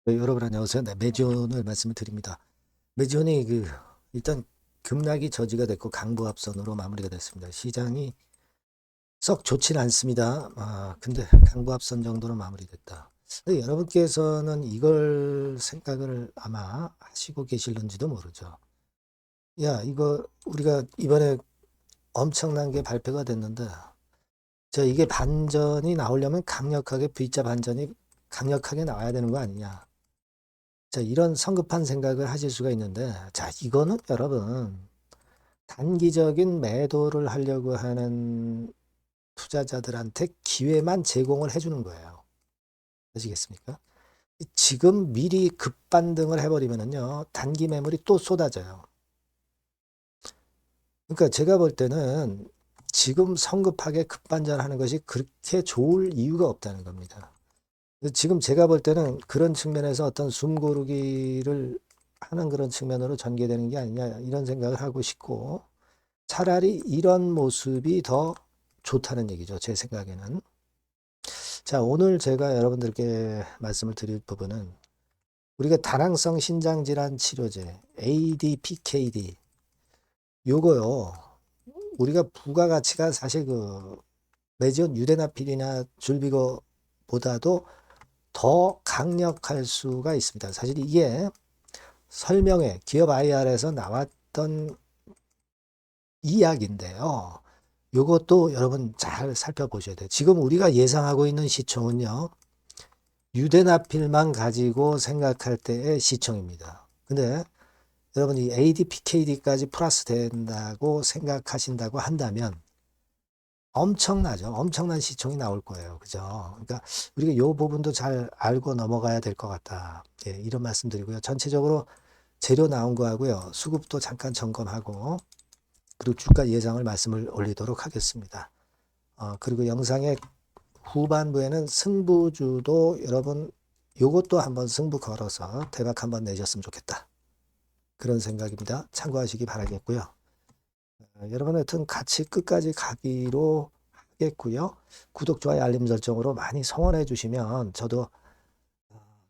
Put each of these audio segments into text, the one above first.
네, 여러분 안녕하세요. 네, 매지온을 말씀을 드립니다. 매지온이 일단 급락이 저지가 됐고 강보합선으로 마무리가 됐습니다. 시장이 썩 좋진 않습니다. 근데 강보합선 정도로 마무리됐다. 근데 여러분께서는 이걸 생각을 아마 하시고 계실는지도 모르죠. 야, 이거 우리가 이번에 엄청난 게 발표가 됐는데, 이게 반전이 나오려면 강력하게 V자 반전이 강력하게 나와야 되는 거 아니냐. 자, 이런 성급한 생각을 하실 수가 있는데, 자, 이거는 여러분, 단기적인 매도를 하려고 하는 투자자들한테 기회만 제공을 해주는 거예요. 아시겠습니까? 지금 미리 급반등을 해버리면은요, 단기 매물이 또 쏟아져요. 그러니까 제가 볼 때는 지금 성급하게 급반전하는 것이 그렇게 좋을 이유가 없다는 겁니다. 지금 제가 볼 때는 그런 측면에서 어떤 숨고르기를 하는 그런 측면으로 전개되는 게 아니냐 이런 생각을 하고 싶고 차라리 이런 모습이 더 좋다는 얘기죠. 제 생각에는. 자, 오늘 제가 여러분들께 말씀을 드릴 부분은 우리가 다낭성 신장질환 치료제 ADPKD 요거요. 우리가 부가가치가 사실 메지온 유대나필이나 줄비거보다도 더 강력할 수가 있습니다. 사실 이게 설명회 기업 IR에서 나왔던 이야기인데요. 요것도 여러분 잘 살펴보셔야 돼요. 지금 우리가 예상하고 있는 시총은요. 유대나필만 가지고 생각할 때의 시총입니다. 근데 여러분 이 ADPKD까지 플러스 된다고 생각하신다고 한다면 엄청나죠. 엄청난 시총이 나올 거예요. 그죠? 그러니까 우리가 이 부분도 잘 알고 넘어가야 될 것 같다. 예, 이런 말씀 드리고요. 전체적으로 재료 나온 거 하고요. 수급도 잠깐 점검하고 그리고 주가 예상을 말씀을 올리도록 하겠습니다. 그리고 영상의 후반부에는 승부주도 여러분 요것도 한번 승부 걸어서 대박 한번 내셨으면 좋겠다. 그런 생각입니다. 참고하시기 바라겠고요. 여러분 하여튼 같이 끝까지 가기로 하겠고요. 구독, 좋아요, 알림 설정으로 많이 성원해 주시면 저도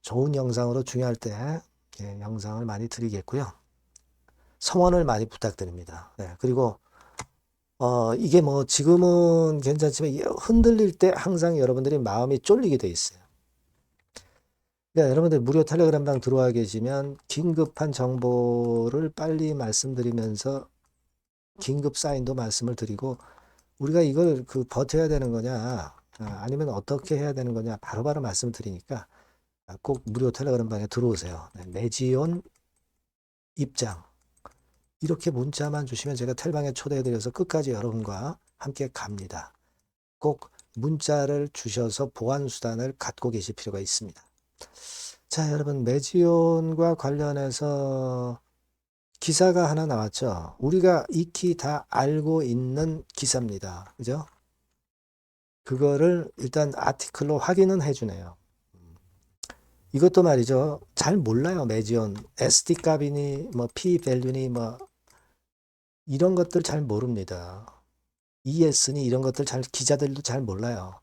좋은 영상으로 중요할 때 영상을 많이 드리겠고요. 성원을 많이 부탁드립니다. 네, 그리고 이게 뭐 지금은 괜찮지만 흔들릴 때 항상 여러분들이 마음이 쫄리게 돼 있어요. 그러니까 여러분들 무료 텔레그램방 들어와 계시면 긴급한 정보를 빨리 말씀드리면서 긴급 사인도 말씀을 드리고 우리가 이걸 버텨야 되는 거냐 아니면 어떻게 해야 되는 거냐 바로바로 말씀을 드리니까 꼭 무료 텔레그램방에 들어오세요. 네, 매지온 입장 이렇게 문자만 주시면 제가 텔방에 초대해드려서 끝까지 여러분과 함께 갑니다. 꼭 문자를 주셔서 보안 수단을 갖고 계실 필요가 있습니다. 자, 여러분 매지온과 관련해서 기사가 하나 나왔죠. 우리가 익히 다 알고 있는 기사입니다. 그죠? 그거를 일단 아티클로 확인은 해주네요. 이것도 말이죠. 잘 몰라요. 매지온 SD 값이니 뭐 P 밸류니 뭐 이런 것들 잘 모릅니다. ES니 이런 것들 잘 기자들도 잘 몰라요.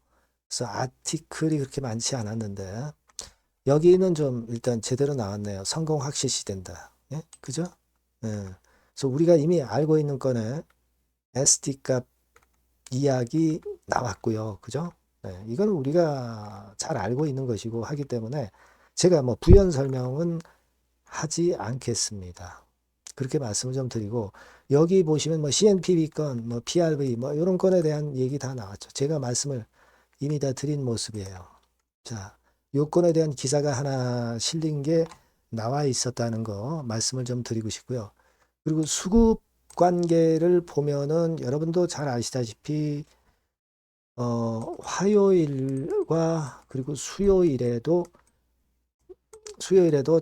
그래서 아티클이 그렇게 많지 않았는데 여기는 좀 일단 제대로 나왔네요. 성공 확실시 된다. 예? 그죠? 예. 그래서 우리가 이미 알고 있는 건에 SD 값 이야기 나왔고요. 그죠? 네, 이건 우리가 잘 알고 있는 것이고 하기 때문에 제가 뭐 부연 설명은 하지 않겠습니다. 그렇게 말씀을 좀 드리고 여기 보시면 뭐 CNPB 건, 뭐 PRV 뭐 이런 건에 대한 얘기 다 나왔죠. 제가 말씀을 이미 다 드린 모습이에요. 자, 요건에 대한 기사가 하나 실린 게 나와 있었다는 거 말씀을 좀 드리고 싶고요. 그리고 수급 관계를 보면은 여러분도 잘 아시다시피 화요일과 그리고 수요일에도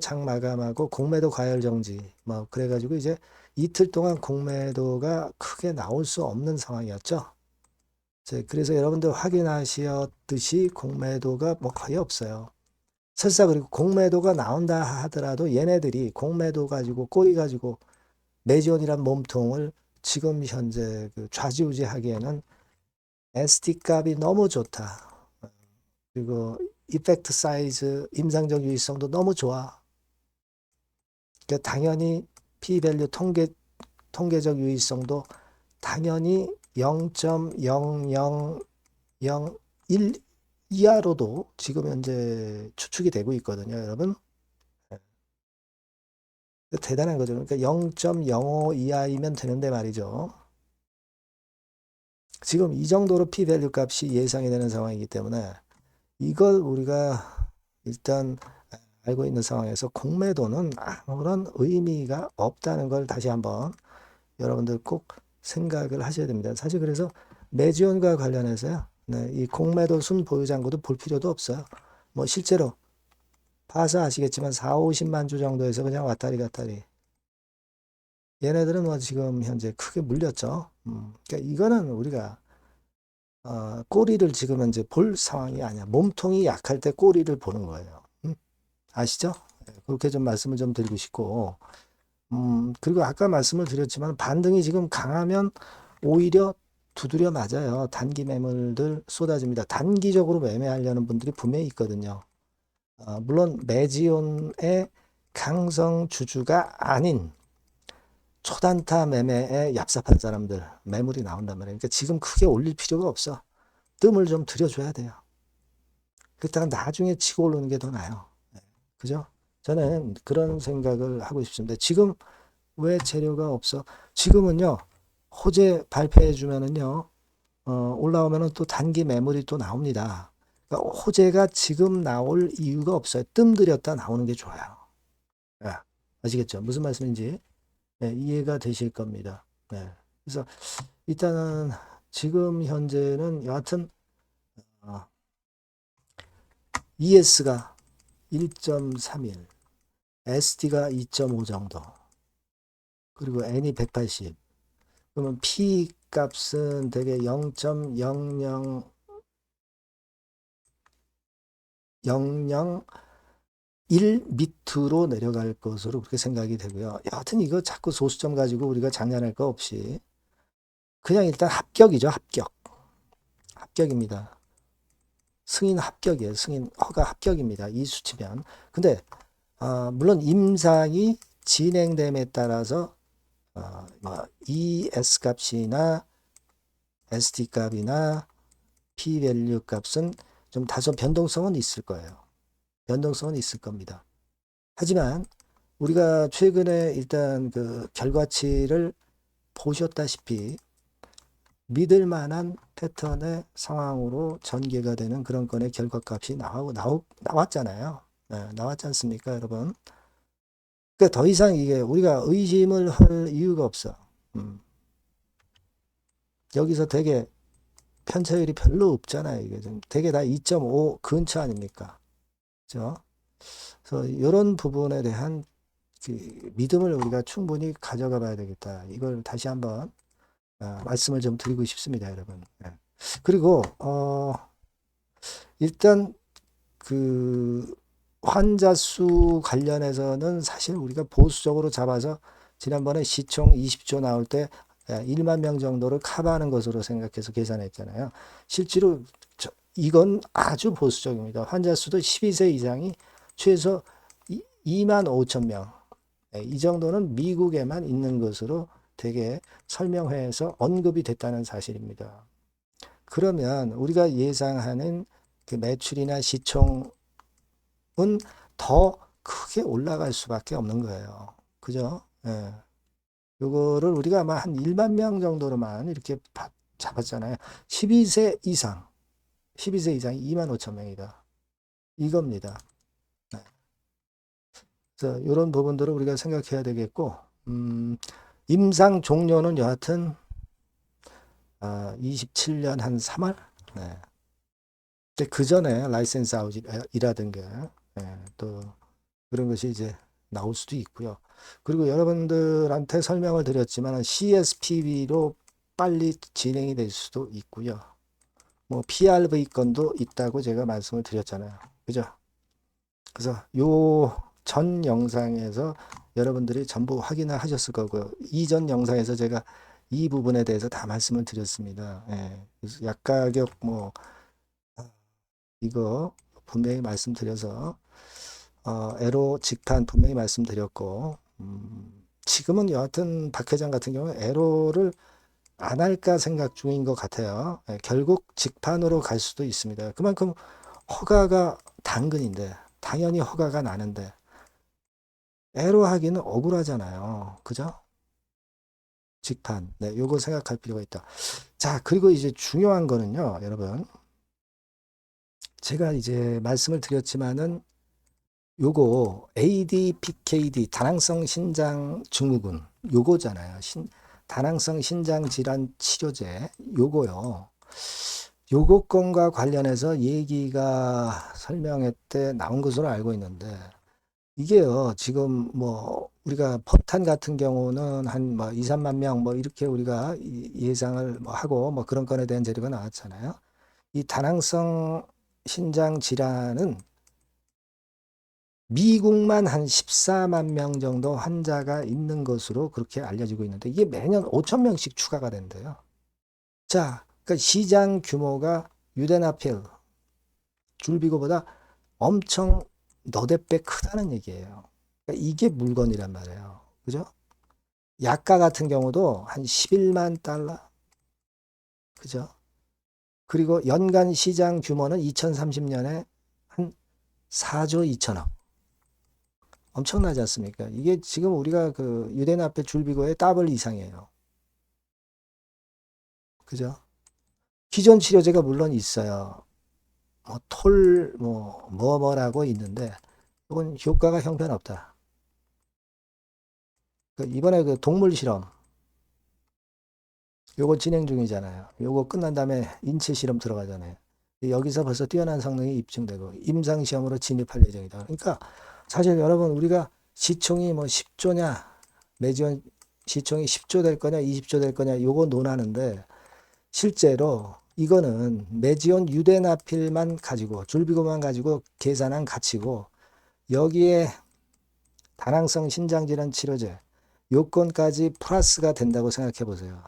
장 마감하고 공매도 과열 정지 뭐 그래가지고 이제 이틀 동안 공매도가 크게 나올 수 없는 상황이었죠. 그래서 여러분들 확인하셨듯이 공매도가 뭐 거의 없어요. 설사 그리고 공매도가 나온다 하더라도 얘네들이 공매도 가지고 꼬리 가지고 매지온이란 몸통을 지금 현재 좌지우지하기에는 SD 값이 너무 좋다. 그리고 이펙트 사이즈, 임상적 유의성도 너무 좋아. 그러니까 당연히 p-밸류 통계적 유의성도 당연히 0.0001 이하로도 지금 현재 추측이 되고 있거든요, 여러분. 대단한 거죠. 그러니까 0.05 이하이면 되는데 말이죠. 지금 이 정도로 p-밸류 값이 예상이 되는 상황이기 때문에 이걸 우리가 일단 알고 있는 상황에서 공매도는 아무런 의미가 없다는 걸 다시 한번 여러분들 꼭 생각을 하셔야 됩니다. 사실 그래서 매지온과 관련해서요. 네, 이 공매도 순 보유 잔고도 볼 필요도 없어요. 뭐 실제로 봐서 아시겠지만 4, 50만 주 정도에서 그냥 왔다리 갔다리. 얘네들은 뭐 지금 현재 크게 물렸죠. 그러니까 이거는 우리가 꼬리를 지금 현재 볼 상황이 아니야. 몸통이 약할 때 꼬리를 보는 거예요. 아시죠? 네, 그렇게 좀 말씀을 좀 드리고 싶고, 그리고 아까 말씀을 드렸지만 반등이 지금 강하면 오히려 두드려 맞아요. 단기 매물들 쏟아집니다. 단기적으로 매매하려는 분들이 분명히 있거든요. 물론 매지온의 강성 주주가 아닌 초단타 매매에 얍삽한 사람들 매물이 나온단 말이에요. 그러니까 지금 크게 올릴 필요가 없어. 뜸을 좀 들여줘야 돼요. 그렇다가 나중에 치고 오르는 게 더 나아요. 그죠? 저는 그런 생각을 하고 싶습니다. 지금 왜 재료가 없어? 지금은요, 호재 발표해 주면은요, 올라오면은 또 단기 매물이 또 나옵니다. 그러니까 호재가 지금 나올 이유가 없어요. 뜸 들였다 나오는 게 좋아요. 예, 아시겠죠? 무슨 말씀인지 이해가 되실 겁니다. 그래서 일단은 지금 현재는 여하튼 ES가 1.31, SD가 2.5 정도, 그리고 N이 180. 그러면 P 값은 대개 0.0000 1 밑으로 내려갈 것으로 그렇게 생각이 되고요. 여하튼 이거 자꾸 소수점 가지고 우리가 장난할 거 없이 그냥 일단 합격이죠. 합격. 합격입니다. 승인 합격이에요. 승인 허가 합격입니다. 이 수치면. 근데 물론 임상이 진행됨에 따라서 뭐 ES 값이나 SD 값이나 p-밸류 값은 좀 다소 변동성은 있을 거예요. 변동성은 있을 겁니다. 하지만 우리가 최근에 일단 그 결과치를 보셨다시피 믿을 만한 패턴의 상황으로 전개가 되는 그런 건의 결과값이 나왔잖아요. 네, 나왔지 않습니까, 여러분? 그러니까 더 이상 이게 우리가 의심을 할 이유가 없어. 여기서 되게 편차율이 별로 없잖아요. 이게 좀 되게 다 2.5 근처 아닙니까? 그죠? 그래서 이런 부분에 대한 그 믿음을 우리가 충분히 가져가 봐야 되겠다. 이걸 다시 한번 말씀을 좀 드리고 싶습니다, 여러분. 그리고 일단 그 환자 수 관련해서는 사실 우리가 보수적으로 잡아서 지난번에 시총 20조 나올 때 1만 명 정도를 커버하는 것으로 생각해서 계산했잖아요. 실제로 이건 아주 보수적입니다. 환자 수도 12세 이상이 최소 2만 5천 명. 이 정도는 미국에만 있는 것으로 되게 설명회에서 언급이 됐다는 사실입니다. 그러면 우리가 예상하는 그 매출이나 시총은 더 크게 올라갈 수밖에 없는 거예요. 그죠? 요거를 우리가 아마 한 1만 명 정도로만 이렇게 잡았잖아요. 12세 이상 12세 이상이 2만 5천 명이다. 이겁니다. 그래서 이런 부분들을 우리가 생각해야 되겠고, 임상 종료는 여하튼 27년 한 3월. 근데 그 전에 라이센스 아웃이라든가 또 그런 것이 이제 나올 수도 있고요. 그리고 여러분들한테 설명을 드렸지만 CSPB로 빨리 진행이 될 수도 있고요. 뭐 PRV 건도 있다고 제가 말씀을 드렸잖아요. 그죠? 그래서 요 전 영상에서 여러분들이 전부 확인을 하셨을 거고요. 이전 영상에서 제가 이 부분에 대해서 다 말씀을 드렸습니다. 그래서 약가격 뭐 이거 분명히 말씀드려서 에로 직판 분명히 말씀드렸고 지금은 여하튼 박 회장 같은 경우는 에로를 안 할까 생각 중인 것 같아요. 결국 직판으로 갈 수도 있습니다. 그만큼 허가가 당근인데 당연히 허가가 나는데 에로 하기는 억울하잖아요. 그죠? 직판. 네, 요거 생각할 필요가 있다. 자, 그리고 이제 중요한 거는요, 여러분. 제가 이제 말씀을 드렸지만은 요거 ADPKD 다낭성 신장 증후군 요거잖아요. 다낭성 신장 질환 치료제 요거요. 요거 건과 관련해서 얘기가 설명회 때 나온 것으로 알고 있는데 이게요. 지금 뭐 우리가 포탄 같은 경우는 한 뭐 2, 3만 명 뭐 이렇게 우리가 예상을 뭐 하고 뭐 그런 건에 대한 재료가 나왔잖아요. 이 다낭성 신장 질환은 미국만 한 14만 명 정도 환자가 있는 것으로 그렇게 알려지고 있는데 이게 매년 5천 명씩 추가가 된대요. 자, 그러니까 시장 규모가 유대나필, 줄비고보다 엄청 너댓 배 크다는 얘기예요. 그러니까 이게 물건이란 말이에요. 그죠? 약가 같은 경우도 한 11만 달러. 그죠? 그리고 연간 시장 규모는 2030년에 한 4조 2천억. 엄청나지 않습니까? 이게 지금 우리가 그 유대나필 줄비고의 더블 이상이에요. 그죠? 기존 치료제가 물론 있어요. 뭐 뭐라고 있는데 이건 효과가 형편없다. 이번에 그 동물 실험 요거 진행 중이잖아요. 요거 끝난 다음에 인체 실험 들어가잖아요. 여기서 벌써 뛰어난 성능이 입증되고 임상 시험으로 진입할 예정이다. 그러니까 사실 여러분 우리가 시총이 뭐 10조냐 매지원 시총이 10조 될 거냐 20조 될 거냐 요거 논하는데 실제로 이거는 매지온 유대나필만 가지고 줄비고만 가지고 계산한 가치고 여기에 다낭성 신장질환 치료제 요건까지 플러스가 된다고 생각해 보세요.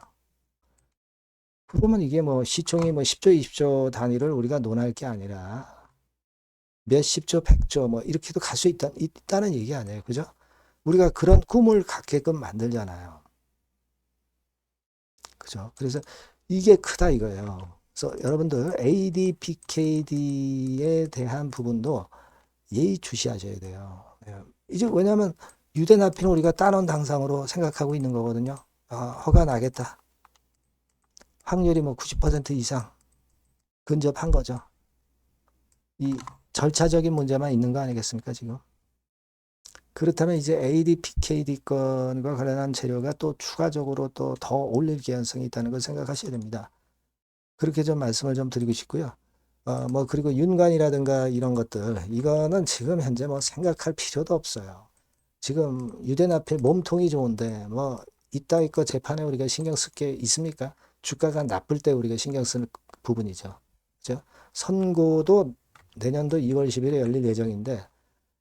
그러면 이게 뭐 시총이 뭐 10조 20조 단위를 우리가 논할 게 아니라 몇십 조 100조 뭐 이렇게도 갈 수 있다는 얘기 아니에요. 그죠? 우리가 그런 꿈을 갖게끔 만들잖아요. 그죠? 그래서 이게 크다 이거예요. 그래서 여러분들 ADPKD에 대한 부분도 예의주시하셔야 돼요. 이제 왜냐하면 유대나필은 우리가 따놓은 당상으로 생각하고 있는 거거든요. 허가 나겠다. 확률이 뭐 90% 이상 근접한 거죠. 이 절차적인 문제만 있는 거 아니겠습니까, 지금? 그렇다면 이제 ADPKD 건과 관련한 재료가 또 추가적으로 또 더 올릴 개연성이 있다는 걸 생각하셔야 됩니다. 그렇게 좀 말씀을 좀 드리고 싶고요. 뭐 그리고 윤관이라든가 이런 것들 이거는 지금 현재 뭐 생각할 필요도 없어요. 지금 유대나필 몸통이 좋은데 뭐 이따위 거 재판에 우리가 신경 쓸 게 있습니까? 주가가 나쁠 때 우리가 신경 쓰는 부분이죠. 그죠? 선고도 내년도 2월 10일에 열릴 예정인데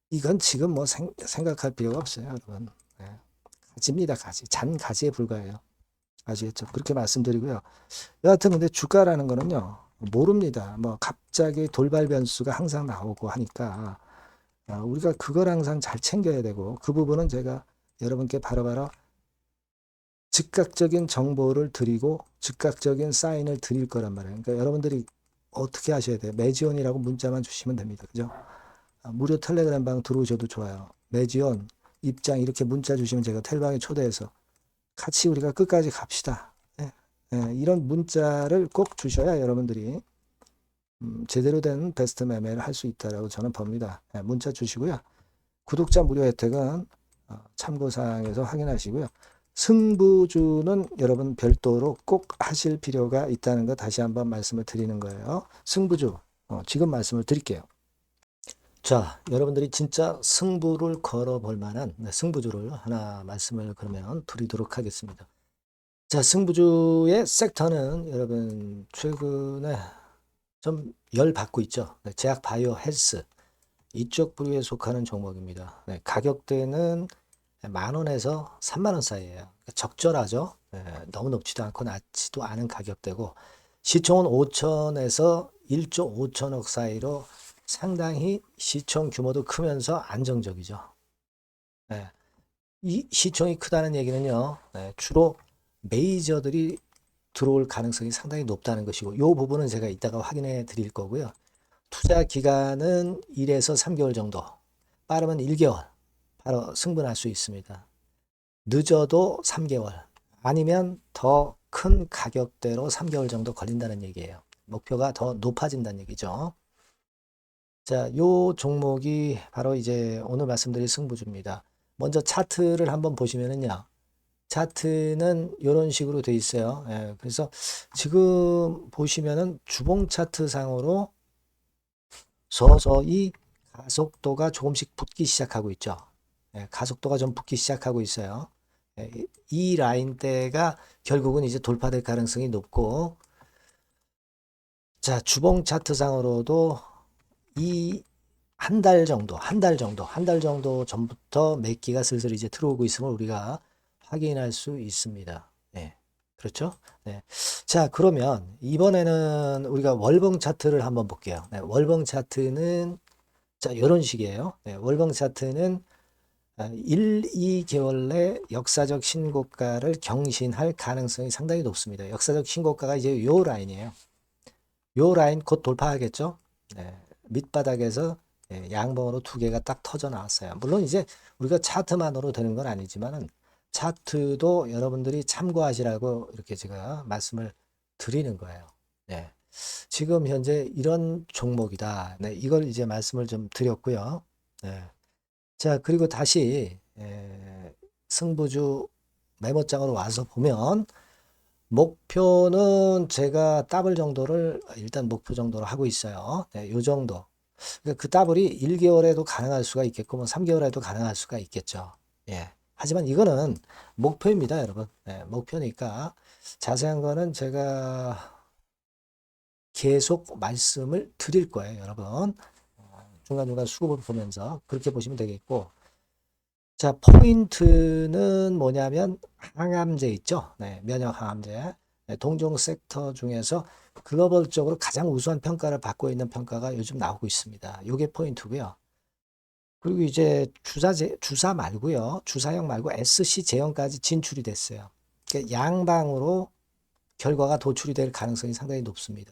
이건 지금 뭐 생각할 필요가 없어요, 여러분. 네. 가지입니다, 가지. 잔 가지에 불과해요. 아시겠죠? 그렇게 말씀드리고요. 여하튼 근데 주가라는 거는요, 모릅니다. 뭐 갑자기 돌발 변수가 항상 나오고 하니까 우리가 그걸 항상 잘 챙겨야 되고 그 부분은 제가 여러분께 바로바로 즉각적인 정보를 드리고 즉각적인 사인을 드릴 거란 말이에요. 그러니까 여러분들이 어떻게 하셔야 돼요? 매지온이라고 문자만 주시면 됩니다. 그죠? 무료 텔레그램 방 들어오셔도 좋아요. 매지온 입장 이렇게 문자 주시면 제가 텔방에 초대해서 같이 우리가 끝까지 갑시다. 예, 예, 이런 문자를 꼭 주셔야 여러분들이 제대로 된 베스트 매매를 할 수 있다라고 저는 봅니다. 예, 문자 주시고요. 구독자 무료 혜택은 참고사항에서 확인하시고요. 승부주는 여러분 별도로 꼭 하실 필요가 있다는 거 다시 한번 말씀을 드리는 거예요. 승부주 지금 말씀을 드릴게요. 자, 여러분들이 진짜 승부를 걸어볼 만한 승부주를 하나 말씀을 그러면 드리도록 하겠습니다. 자, 승부주의 섹터는 여러분 최근에 좀 열받고 있죠. 제약 바이오 헬스 이쪽 부류에 속하는 종목입니다. 가격대는 10,000원에서 30,000원 사이에요. 그러니까 적절하죠. 너무 높지도 않고 낮지도 않은 가격대고 시총은 5천에서 1조 5천억 사이로 상당히 시총 규모도 크면서 안정적이죠. 네. 이 시총이 크다는 얘기는요, 네, 주로 메이저들이 들어올 가능성이 상당히 높다는 것이고, 이 부분은 제가 이따가 확인해 드릴 거고요. 투자 기간은 1에서 3개월 정도, 빠르면 1개월, 바로 승분할 수 있습니다. 늦어도 3개월, 아니면 더 큰 가격대로 3개월 정도 걸린다는 얘기예요. 목표가 더 높아진다는 얘기죠. 자, 요 종목이 바로 이제 오늘 말씀드릴 승부주입니다. 먼저 차트를 한번 보시면은요. 차트는 이런 식으로 돼 있어요. 예, 그래서 지금 보시면은 주봉 차트 상으로 서서히 가속도가 조금씩 붙기 시작하고 있죠. 예, 가속도가 좀 붙기 시작하고 있어요. 예, 이 라인대가 결국은 이제 돌파될 가능성이 높고, 자, 주봉 차트 상으로도 이 한 달 정도, 한 달 정도 전부터 매기가 슬슬 이제 들어오고 있음을 우리가 확인할 수 있습니다. 네. 그렇죠? 네. 자, 그러면 이번에는 우리가 월봉 차트를 한번 볼게요. 네, 월봉 차트는 자, 이런 식이에요. 네, 월봉 차트는 1, 2개월 내 역사적 신고가를 경신할 가능성이 상당히 높습니다. 역사적 신고가가 이제 요 라인이에요. 요 라인 곧 돌파하겠죠? 네, 밑바닥에서 양봉으로 두 개가 딱 터져 나왔어요. 물론 이제 우리가 차트만으로 되는 건 아니지만은 차트도 여러분들이 참고하시라고 이렇게 제가 말씀을 드리는 거예요. 네. 지금 현재 이런 종목이다. 네, 이걸 이제 말씀을 좀 드렸고요. 네. 자, 그리고 다시 승부주 메모장으로 와서 보면 목표는 제가 더블 정도를 일단 목표 정도로 하고 있어요. 네, 요 정도. 그러니까 그 더블이 1개월에도 가능할 수가 있겠고, 뭐 3개월에도 가능할 수가 있겠죠. 예. 하지만 이거는 목표입니다, 여러분. 네, 목표니까 자세한 거는 제가 계속 말씀을 드릴 거예요, 여러분. 중간중간 수급을 보면서 그렇게 보시면 되겠고. 자, 포인트는 뭐냐면 항암제 있죠. 네, 면역 항암제. 네, 동종 섹터 중에서 글로벌적으로 가장 우수한 평가를 받고 있는 평가가 요즘 나오고 있습니다. 요게 포인트고요. 그리고 이제 주사 말고요. 주사형 말고 SC 제형까지 진출이 됐어요. 그러니까 양방으로 결과가 도출이 될 가능성이 상당히 높습니다.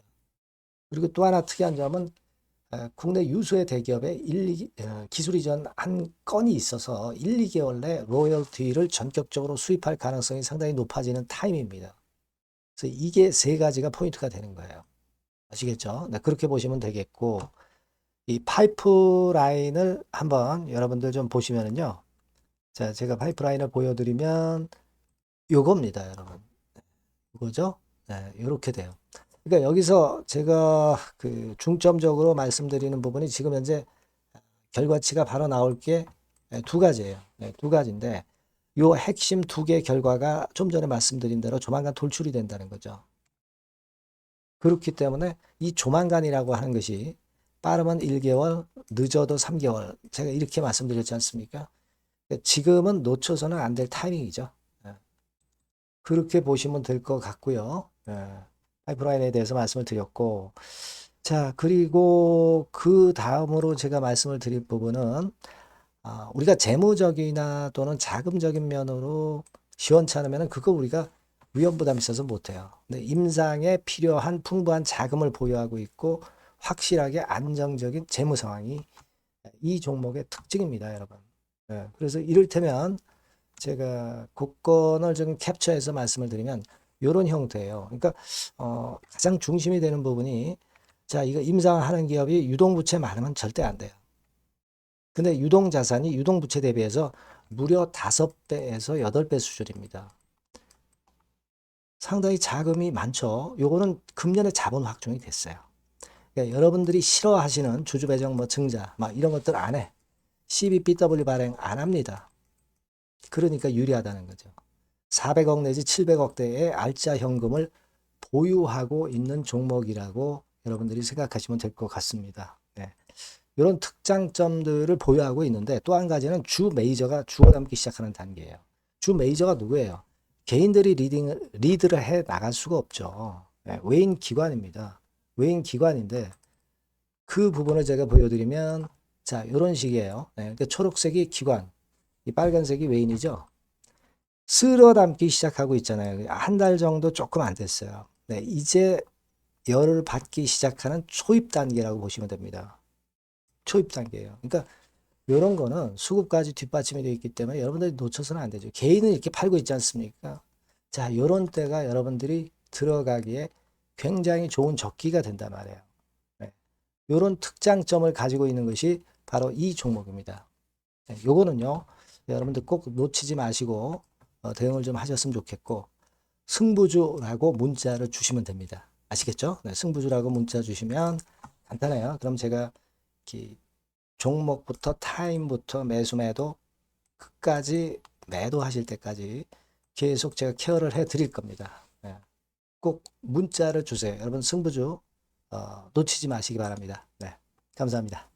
그리고 또 하나 특이한 점은 국내 유수의 대기업에 기술 이전 한 건이 있어서 1, 2개월 내 로열티를 전격적으로 수입할 가능성이 상당히 높아지는 타임입니다. 그래서 이게 세 가지가 포인트가 되는 거예요. 아시겠죠? 네, 그렇게 보시면 되겠고, 이 파이프라인을 한번 여러분들 좀 보시면은요. 자, 제가 파이프라인을 보여드리면 요겁니다, 여러분. 이거죠? 네, 이렇게 돼요. 그러니까 여기서 제가 그 중점적으로 말씀드리는 부분이 지금 현재 결과치가 바로 나올 게 두 가지예요. 네, 두 가지인데 요 핵심 두 개 결과가 좀 전에 말씀드린 대로 조만간 돌출이 된다는 거죠. 그렇기 때문에 이 조만간이라고 하는 것이 빠르면 1개월, 늦어도 3개월. 제가 이렇게 말씀드렸지 않습니까? 지금은 놓쳐서는 안 될 타이밍이죠. 예. 그렇게 보시면 될 것 같고요. 예. 파이프라인에 대해서 말씀을 드렸고, 자, 그리고 그 다음으로 제가 말씀을 드릴 부분은, 우리가 재무적이나 또는 자금적인 면으로 시원찮으면 그거 우리가 위험 부담이 있어서 못해요. 근데 임상에 필요한 풍부한 자금을 보유하고 있고, 확실하게 안정적인 재무 상황이 이 종목의 특징입니다, 여러분. 예, 그래서 이를테면 제가 국권을 좀 캡처해서 말씀을 드리면 이런 형태예요. 그러니까 가장 중심이 되는 부분이 자, 이거 임상하는 기업이 유동부채 많으면 절대 안 돼요. 근데 유동자산이 유동부채 대비해서 무려 5배에서 8배 수준입니다. 상당히 자금이 많죠. 요거는 금년에 자본 확정이 됐어요. 그러니까 여러분들이 싫어하시는 주주배정 뭐 증자 막 이런 것들 안 해. CBBW 발행 안 합니다. 그러니까 유리하다는 거죠. 400억 내지 700억대의 알짜 현금을 보유하고 있는 종목이라고 여러분들이 생각하시면 될 것 같습니다. 네. 이런 특장점들을 보유하고 있는데 또 한 가지는 주 메이저가 주워담기 시작하는 단계예요. 주 메이저가 누구예요? 개인들이 리드를 해 나갈 수가 없죠. 네. 외인 기관입니다. 외인 기관인데 그 부분을 제가 보여드리면 자, 이런 식이에요. 네, 그러니까 초록색이 기관, 이 빨간색이 웨인이죠. 쓸어 담기 시작하고 있잖아요. 한 달 정도 조금 안 됐어요. 네, 이제 열을 받기 시작하는 초입 단계라고 보시면 됩니다. 초입 단계예요. 그러니까 이런 거는 수급까지 뒷받침이 되어 있기 때문에 여러분들이 놓쳐서는 안 되죠. 개인은 이렇게 팔고 있지 않습니까? 자, 이런 때가 여러분들이 들어가기에 굉장히 좋은 적기가 된단 말이에요. 네. 이런 특장점을 가지고 있는 것이 바로 이 종목입니다. 네, 요거는요, 여러분들 꼭 놓치지 마시고 대응을 좀 하셨으면 좋겠고, 승부주라고 문자를 주시면 됩니다. 아시겠죠? 네, 승부주라고 문자 주시면 간단해요. 그럼 제가 이렇게 종목부터 타임부터 매수 매도 끝까지 매도하실 때까지 계속 제가 케어를 해 드릴 겁니다. 네, 꼭 문자를 주세요. 여러분 승부주 놓치지 마시기 바랍니다. 네, 감사합니다.